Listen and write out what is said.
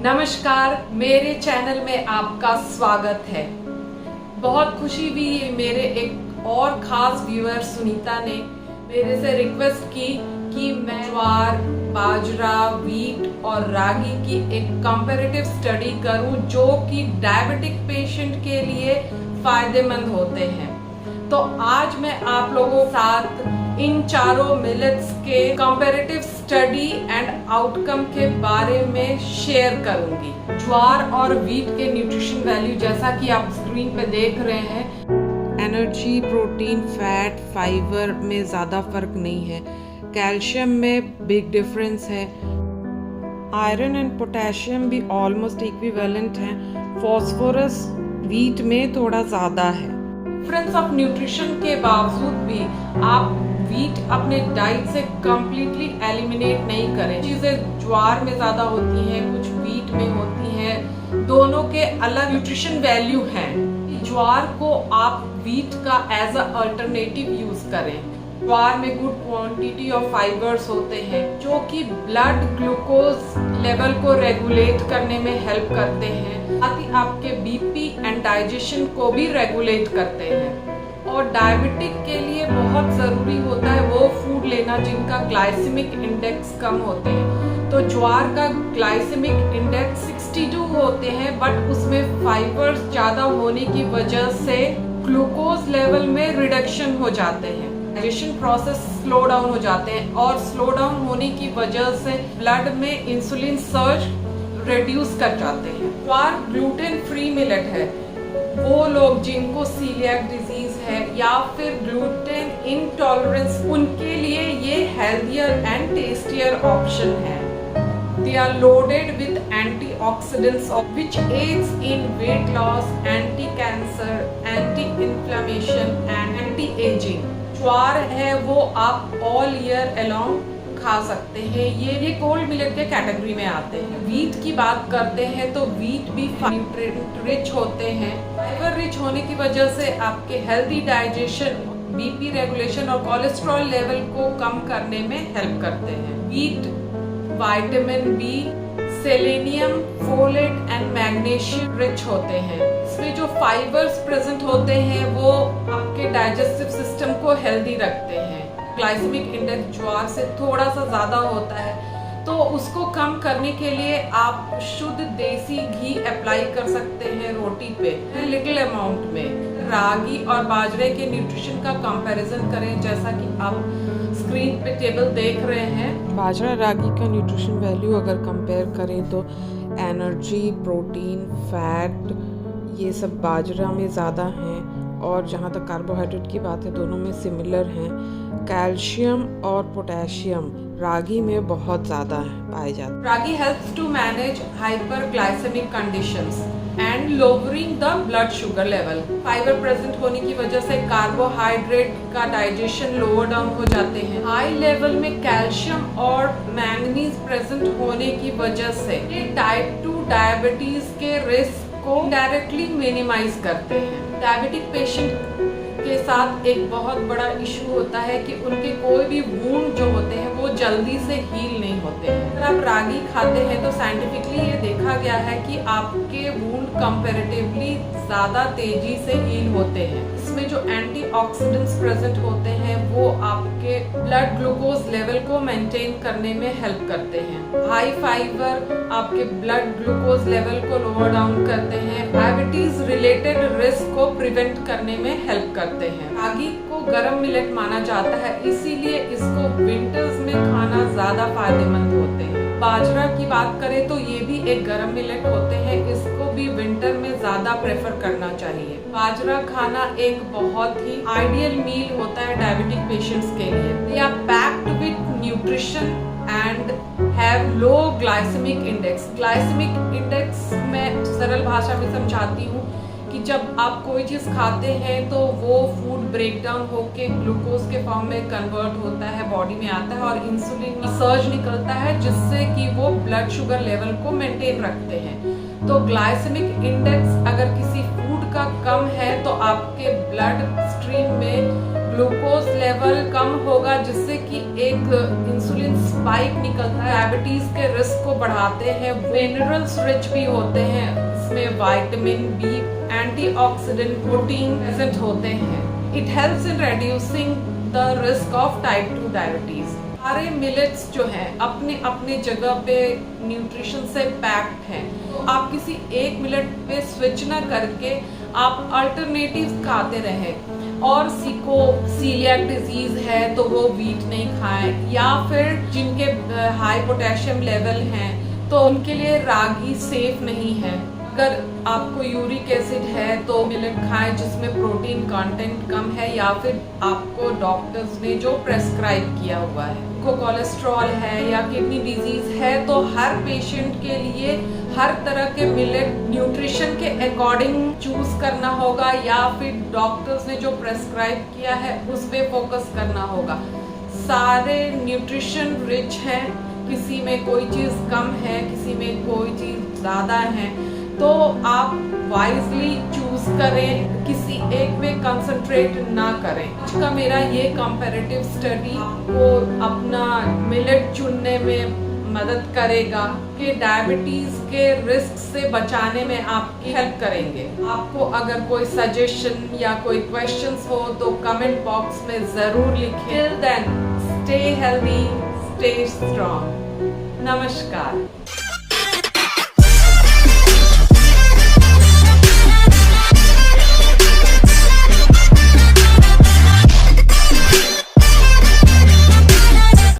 नमस्कार, मेरे चैनल में आपका स्वागत है। बहुत खुशी हुई मेरे एक और खास व्यूअर सुनीता ने मेरे से रिक्वेस्ट की कि मैं ज्वार, बाजरा, वीट और रागी की एक कंपैरेटिव स्टडी करूं जो कि डायबिटिक पेशेंट के लिए फायदेमंद होते हैं। तो आज मैं आप लोगों के साथ इन चारों मिलेट्स के कंपैरेटिव स्टडी एंड आउटकम के बारे में शेयर करूंगी। ज्वार और वीट के न्यूट्रिशन वैल्यू जैसा कि आप स्क्रीन पे देख रहे हैं, एनर्जी, प्रोटीन, फैट, फाइबर में ज़्यादा फर्क नहीं है। कैल्शियम में बिग डिफरेंस है। आयरन एंड पोटेशियम भी ऑलमोस्ट इक्विवेलेंट हैं। फॉस्फोरस वीट में थोड़ा ज़्यादा है। डिफरेंस ऑफ न्यूट्रिशन के बावजूद भी आप वीट अपने डाइट से कंप्लीटली एलिमिनेट नहीं करें। चीजें ज्वार में ज्यादा होती हैं, कुछ वीट में होती हैं। दोनों के अलग न्यूट्रिशन वैल्यू हैं। ज्वार को आप वीट का एज अ अल्टरनेटिव यूज करें। ज्वार में गुड क्वांटिटी ऑफ फाइबर्स होते हैं जो कि ब्लड ग्लूकोज लेवल को रेगुलेट करने में हेल्प करते हैं, साथ ही आपके बीपी एंड डाइजेशन को भी रेगुलेट करते हैं। और डायबिटिक के लिए बहुत ज़रूरी होता है वो फूड लेना जिनका ग्लाइसेमिक इंडेक्स कम होते हैं। तो ज्वार का ग्लाइसेमिक इंडेक्स 62 होते हैं, बट उसमें फाइबर्स ज़्यादा होने की वजह से ग्लूकोज लेवल में रिडक्शन हो जाते हैं। डाइजेशन प्रोसेस स्लो डाउन हो जाते हैं और स्लो डाउन होने की वजह से ब्लड में इंसुलिन सर्ज रिड्यूस कर जाते हैं। ज्वार ग्लूटेन फ्री मिलेट है। वो लोग जिनको सीलियाक डिजीज है या फिर ग्लूटेन इंटॉलरेंस, उनके लिए ये हेल्थियर एंड टेस्टियर ऑप्शन है। They are loaded with antioxidants which aids in weight loss, anti-cancer, anti-inflammation and anti-aging. ज्वार है वो आप ऑल ईयर अलोंग खा सकते हैं। ये कोल्ड मिलेट के कैटेगरी में आते हैं। वीट की बात करते हैं तो वीट भी न्यूट्रिएंट रिच होते हैं। फाइबर रिच होने की वजह से आपके हेल्दी डाइजेशन, बीपी रेगुलेशन और कोलेस्ट्रॉल लेवल को कम करने में हेल्प करते हैं। Wheat vitamin B, selenium, folate and magnesium rich होते हैं। इसमें जो फाइबर्स प्रेजेंट होते हैं वो आपके डाइजेस्टिव सिस्टम को हेल्दी रखते हैं। ग्लाइसेमिक इंडेक्स ज्वार से थोड़ा सा ज़्यादा होता है, तो उसको कम करने के लिए आप शुद्ध देसी घी अप्लाई कर सकते हैं रोटी पे लिटिल अमाउंट में। रागी और बाजरे के न्यूट्रिशन का कंपैरिजन करें, जैसा कि आप स्क्रीन पे टेबल देख रहे हैं। बाजरा रागी का न्यूट्रिशन वैल्यू अगर कंपेयर करें तो एनर्जी, प्रोटीन, फैट ये सब बाजरा में ज़्यादा हैं, और जहाँ तक कार्बोहाइड्रेट की बात है दोनों में सिमिलर हैं। कैल्शियम और पोटेशियम रागी में बहुत ज़्यादा पाए जाते हैं। Ragi helps to manage hyperglycemic conditions and lowering the blood sugar level. Fibre present होने की वजह से कार्बोहाइड्रेट का डाइजेशन लोअर डाउन हो जाते हैं। हाई लेवल में कैल्शियम और मैंगनीज प्रेजेंट होने की वजह से ये टाइप 2 डायबिटीज के रिस्क को डायरेक्टली मिनिमाइज करते हैं। डायबिटिक पेशेंट के साथ एक बहुत बड़ा इशू होता है कि उनके कोई भी वूंड जो होते हैं वो जल्दी से हील नहीं होते हैं। अगर आप रागी खाते हैं तो साइंटिफिकली ये देखा गया है कि आपके वूंड कंपैरेटिवली ज़्यादा तेजी से हील होते हैं। इसमें जो एंटीऑक्सीडेंट्स प्रेजेंट होते हैं वो आपके ब्लड ग्लूकोज लेवल को मेंटेन करने में हेल्प करते हैं। हाई फाइबर आपके ब्लड ग्लूकोज लेवल को लोअर डाउन करते हैं। डायबिटीज रिलेटेड रिस्क को प्रिवेंट करने में हेल्प करते हैं। रागी को गर्म मिलेट माना जाता है, इसीलिए इसको विंटर्स में खाना ज्यादा फायदेमंद होते हैं। बाजरा की बात करें तो ये भी एक गर्म मिलेट होते हैं, इसको भी विंटर में ज्यादा प्रेफर करना चाहिए। बाजरा खाना एक बहुत ही आइडियल मील होता है डायबिटिक पेशेंट्स के लिए। They are packed with nutrition and have low glycemic index. Glycemic index मैं सरल भाषा में समझाती हूँ कि जब आप कोई चीज़ खाते हैं तो वो फूड ब्रेक डाउन होके ग्लूकोज के फॉर्म में कन्वर्ट होता है, बॉडी में आता है और इंसुलिन सर्ज निकलता है, जिससे कि वो ब्लड शुगर लेवल को मेंटेन रखते हैं। तो ग्लाइसेमिक इंडेक्स अगर किसी फूड का कम है तो आपके ब्लड स्ट्रीम में ग्लूकोज लेवल कम होगा, जिससे कि एक इंसुलिन स्पाइक निकलता है, डायबिटीज के रिस्क को बढ़ाते हैं। मिनरल्स रिच भी होते हैं, इसमें vitamin B, antioxidant, protein present होते हैं। It helps in reducing the risk of type 2 diabetes. सारे मिलेट्स जो हैं अपने अपने जगह पे न्यूट्रिशन से पैक्ड हैं, तो आप किसी एक मिलेट पे स्विच ना करके आप अल्टरनेटिव खाते रहें। और को सीलियाक डिजीज है तो वो व्हीट नहीं खाएं, या फिर जिनके हाई पोटेशियम लेवल हैं तो उनके लिए रागी सेफ नहीं है। अगर आपको यूरिक एसिड है तो मिलेट खाएं जिसमें प्रोटीन कंटेंट कम है, या फिर आपको डॉक्टर्स ने जो प्रेस्क्राइब किया हुआ है। को कोलेस्ट्रॉल है या किडनी डिजीज है तो हर पेशेंट के लिए हर तरह के मिलेट न्यूट्रिशन के अकॉर्डिंग चूज करना होगा, या फिर डॉक्टर्स ने जो प्रेस्क्राइब किया है उस पे फोकस करना होगा। सारे न्यूट्रिशन रिच हैं, किसी में कोई चीज़ कम है, किसी में कोई चीज़ ज़्यादा है, तो आप वाइजली चूज करें, किसी एक पे कंसंट्रेट ना करें। आज का मेरा ये कंपैरेटिव स्टडी आपको अपना मिलेट चुनने में मदद करेगा कि डायबिटीज के रिस्क से बचाने में आपकी हेल्प करेंगे। आपको अगर कोई सजेशन या कोई क्वेश्चंस हो तो कमेंट बॉक्स में ज़रूर लिखें। Till then stay healthy, stay strong. नमस्कार।